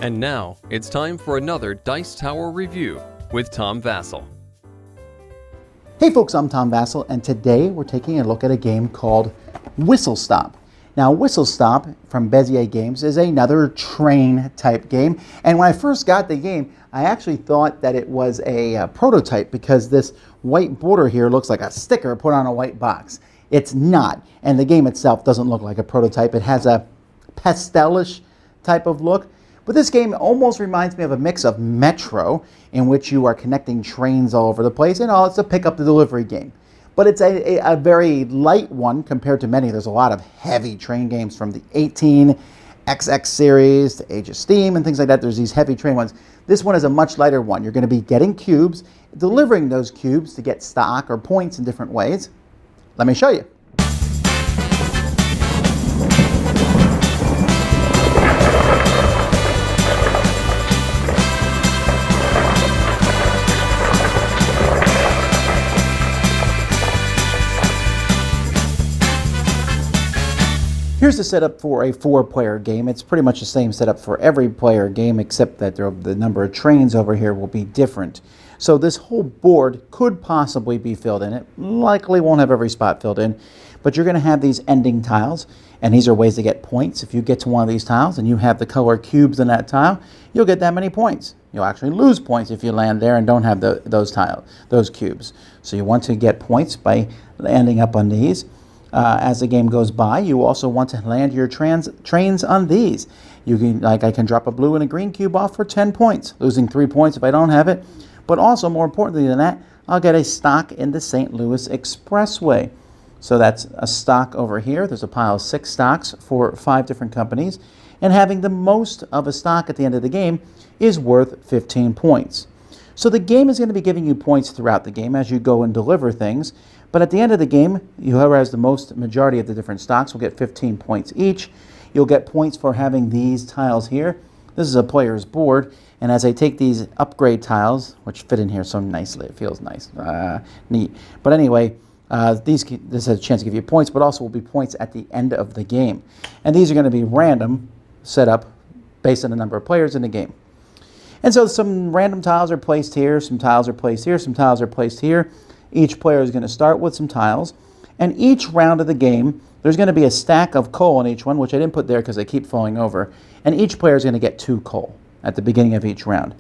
And now, it's time for another Dice Tower review with Tom Vasel. Hey folks, I'm Tom Vasel, and today we're taking a look at a game called Whistle Stop. Now, Whistle Stop from Bézier Games is another train type game, and when I first got the game, I actually thought that it was a prototype because this white border here looks like a sticker put on a white box. It's not, and the game itself doesn't look like a prototype. It has a pastelish type of look. But this game almost reminds me of a mix of Metro, in which you are connecting trains all over the place, and it's a pick up the delivery game. But it's a very light one compared to many. There's a lot of heavy train games from the 18XX series to Age of Steam and things like that. There's these heavy train ones. This one is a much lighter one. You're going to be getting cubes, delivering those cubes to get stock or points in different ways. Let me show you. Here's the setup for a 4-player game. It's pretty much the same setup for every player game, except that the number of trains over here will be different. So this whole board could possibly be filled in. It likely won't have every spot filled in, but you're going to have these ending tiles, and these are ways to get points. If you get to one of these tiles and you have the color cubes in that tile, you'll get that many points. You'll actually lose points if you land there and don't have those cubes. So you want to get points by landing up on these. As the game goes by, you also want to land your trains on these. You can, I can drop a blue and a green cube off for 10 points, losing 3 points if I don't have it. But also, more importantly than that, I'll get a stock in the St. Louis Expressway. So that's a stock over here. There's a pile of 6 stocks for 5 different companies. And having the most of a stock at the end of the game is worth 15 points. So the game is going to be giving you points throughout the game as you go and deliver things. But at the end of the game, whoever has the majority of the different stocks will get 15 points each. You'll get points for having these tiles here. This is a player's board, and as I take these upgrade tiles, which fit in here so nicely, it feels nice, neat. But anyway, this has a chance to give you points, but also will be points at the end of the game. And these are going to be random, set up based on the number of players in the game. And so some random tiles are placed here, some tiles are placed here, some tiles are placed here. Each player is going to start with some tiles, and each round of the game, there's going to be a stack of coal on each one, which I didn't put there because they keep falling over, and each player is going to get 2 coal at the beginning of each round.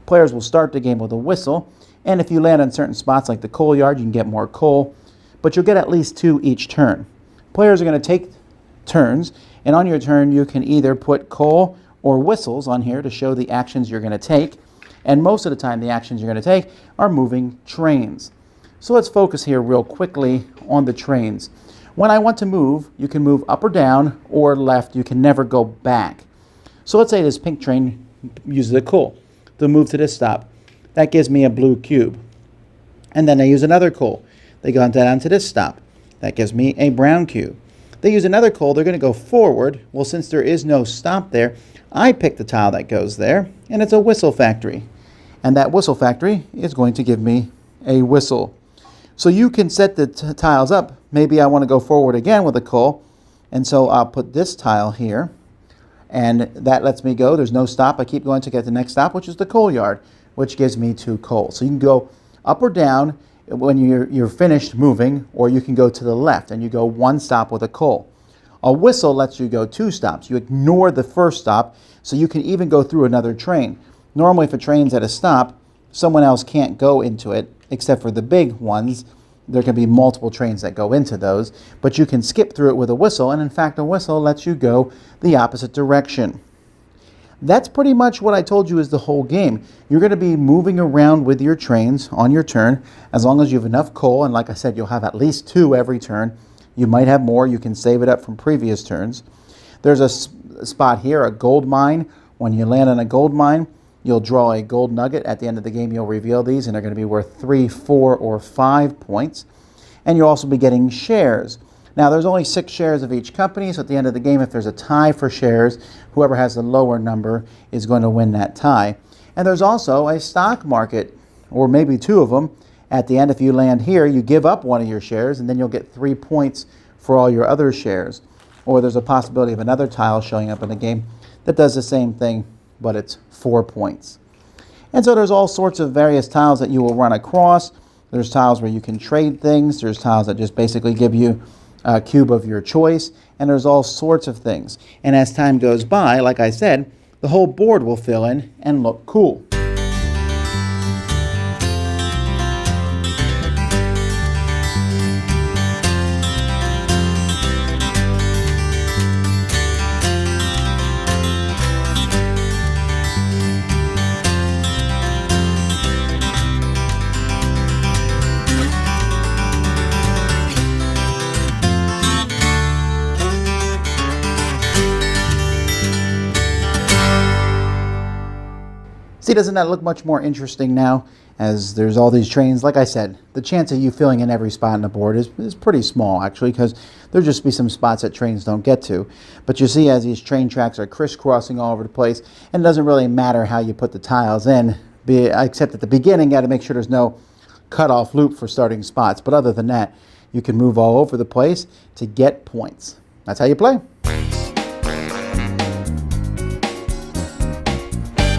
Players will start the game with a whistle, and if you land on certain spots like the coal yard, you can get more coal, but you'll get at least 2 each turn. Players are going to take turns, and on your turn, you can either put coal or whistles on here to show the actions you're going to take, and most of the time, the actions you're going to take are moving trains. So let's focus here real quickly on the trains. When I want to move, you can move up or down or left. You can never go back. So let's say this pink train uses a coal to move to this stop. That gives me a blue cube. And then they use another coal. They go down to this stop. That gives me a brown cube. They use another coal. They're going to go forward. Well, since there is no stop there, I pick the tile that goes there, and it's a whistle factory. And that whistle factory is going to give me a whistle. So you can set the tiles up. Maybe I want to go forward again with a coal, and so I'll put this tile here, and that lets me go. There's no stop. I keep going to get the next stop, which is the coal yard, which gives me 2 coal. So you can go up or down when you're finished moving, or you can go to the left, and you go 1 stop with a coal. A whistle lets you go 2 stops. You ignore the first stop, so you can even go through another train. Normally, if a train's at a stop, someone else can't go into it, except for the big ones. There can be multiple trains that go into those, but you can skip through it with a whistle, and in fact, a whistle lets you go the opposite direction. That's pretty much what I told you is the whole game. You're going to be moving around with your trains on your turn, as long as you have enough coal, and like I said, you'll have at least 2 every turn. You might have more. You can save it up from previous turns. There's a spot here, a gold mine. When you land on a gold mine, you'll draw a gold nugget. At the end of the game, you'll reveal these, and they're going to be worth 3, 4, or 5 points. And you'll also be getting shares. Now, there's only 6 shares of each company, so at the end of the game, if there's a tie for shares, whoever has the lower number is going to win that tie. And there's also a stock market, or maybe 2 of them. At the end, if you land here, you give up 1 of your shares, and then you'll get 3 points for all your other shares. Or there's a possibility of another tile showing up in the game that does the same thing but it's 4 points. And so there's all sorts of various tiles that you will run across. There's tiles where you can trade things. There's tiles that just basically give you a cube of your choice. And there's all sorts of things. And as time goes by, like I said, the whole board will fill in and look cool. See, doesn't that look much more interesting now as there's all these trains? Like I said, the chance of you filling in every spot on the board is pretty small, actually, because there'll just be some spots that trains don't get to. But you see as these train tracks are crisscrossing all over the place, and it doesn't really matter how you put the tiles in, except at the beginning, you got to make sure there's no cutoff loop for starting spots. But other than that, you can move all over the place to get points. That's how you play.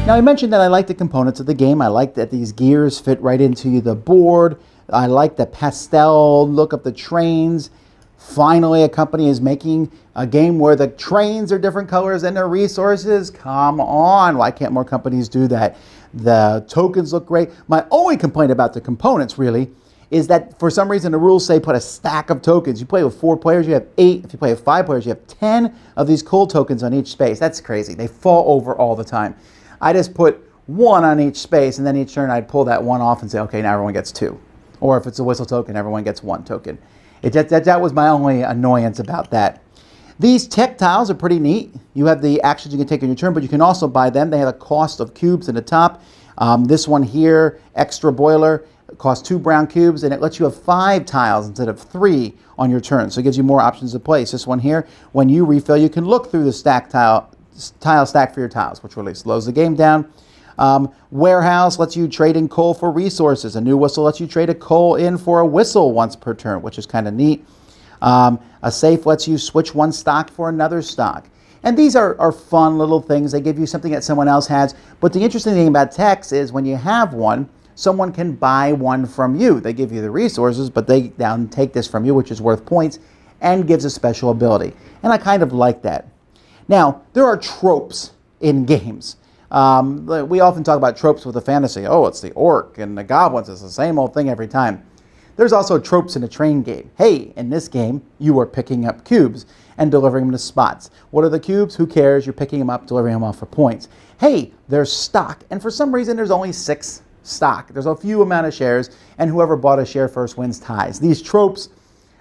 Now, I mentioned that I like the components of the game. I like that these gears fit right into the board. I like the pastel look of the trains. Finally, a company is making a game where the trains are different colors than their resources. Come on, why can't more companies do that? The tokens look great. My only complaint about the components, really, is that for some reason the rules say put a stack of tokens. You play with 4 players, you have 8. If you play with 5 players, you have 10 of these cool tokens on each space. That's crazy. They fall over all the time. I just put 1 on each space, and then each turn I'd pull that 1 off and say, okay, now everyone gets 2. Or if it's a whistle token, everyone gets 1 token. That was my only annoyance about that. These tech tiles are pretty neat. You have the actions you can take in your turn, but you can also buy them. They have a cost of cubes in the top. This one here, extra boiler, costs 2 brown cubes, and it lets you have 5 tiles instead of 3 on your turn. So it gives you more options to place. This one here, when you refill, you can look through the tile stack for your tiles, which really slows the game down. Warehouse lets you trade in coal for resources. A new whistle lets you trade a coal in for a whistle once per turn, which is kind of neat. A safe lets you switch one stock for another stock. And these are fun little things. They give you something that someone else has. But the interesting thing about techs is when you have one, someone can buy one from you. They give you the resources, but they down take this from you, which is worth points and gives a special ability. And I kind of like that. Now, there are tropes in games. We often talk about tropes with a fantasy. Oh, it's the orc and the goblins. It's the same old thing every time. There's also tropes in a train game. Hey, in this game, you are picking up cubes and delivering them to spots. What are the cubes? Who cares? You're picking them up, delivering them off for points. Hey, there's stock. And for some reason, there's only 6 stock. There's a few amount of shares, and whoever bought a share first wins ties. These tropes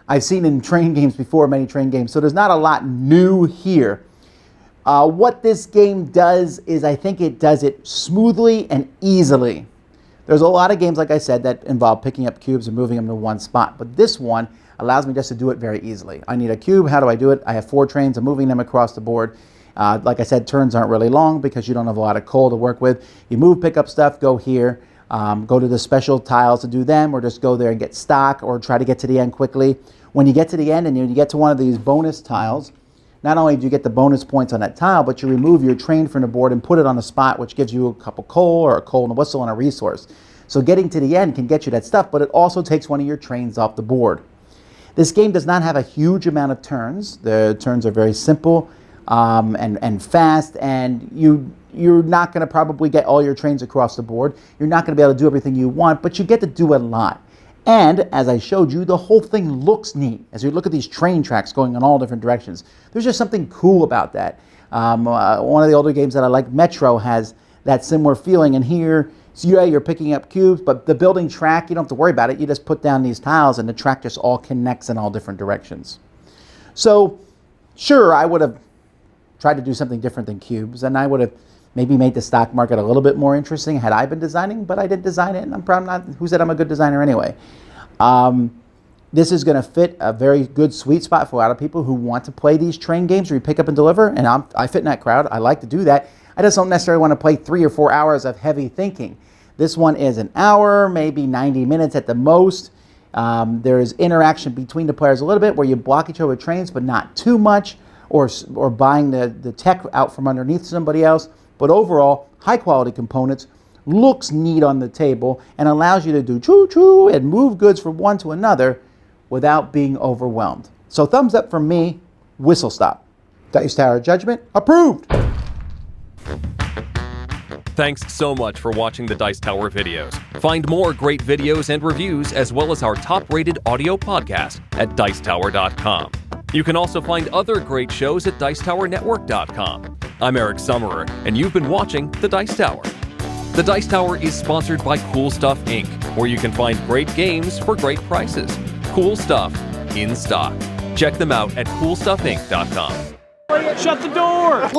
I've seen in train games before, many train games, so there's not a lot new here. What this game does is I think it does it smoothly and easily. There's a lot of games, like I said, that involve picking up cubes and moving them to one spot. But this one allows me just to do it very easily. I need a cube. How do I do it? I have 4 trains. I'm moving them across the board. Like I said, turns aren't really long because you don't have a lot of coal to work with. You move, pick up stuff, go here. Go to the special tiles to do them, or just go there and get stock, or try to get to the end quickly. When you get to the end and you get to one of these bonus tiles, not only do you get the bonus points on that tile, but you remove your train from the board and put it on a spot, which gives you a couple coal or a coal and a whistle and a resource. So getting to the end can get you that stuff, but it also takes one of your trains off the board. This game does not have a huge amount of turns. The turns are very simple and fast, and you're not going to probably get all your trains across the board. You're not going to be able to do everything you want, but you get to do a lot. And as I showed you, the whole thing looks neat. As you look at these train tracks going in all different directions, there's just something cool about that. One of the older games that I like, Metro, has that similar feeling. And here, so yeah, you're picking up cubes, but the building track, you don't have to worry about it. You just put down these tiles and the track just all connects in all different directions. So sure, I would have tried to do something different than cubes, and I would have maybe made the stock market a little bit more interesting had I been designing, but I didn't design it, and I'm probably not, who said I'm a good designer anyway? This is going to fit a very good sweet spot for a lot of people who want to play these train games where you pick up and deliver, and I fit in that crowd. I like to do that. I just don't necessarily want to play 3 or 4 hours of heavy thinking. This one is an hour, maybe 90 minutes at the most. There is interaction between the players a little bit where you block each other with trains, but not too much, or buying the tech out from underneath somebody else. but overall, high quality components, looks neat on the table, and allows you to do choo-choo and move goods from one to another without being overwhelmed. So thumbs up from me, whistle stop. Dice Tower Judgment approved. Thanks so much for watching the Dice Tower videos. Find more great videos and reviews, as well as our top-rated audio podcast at Dicetower.com. You can also find other great shows at Dicetowernetwork.com. I'm Eric Summerer, and you've been watching The Dice Tower. The Dice Tower is sponsored by Cool Stuff Inc., where you can find great games for great prices. Cool stuff in stock. Check them out at CoolStuffInc.com. Shut the door!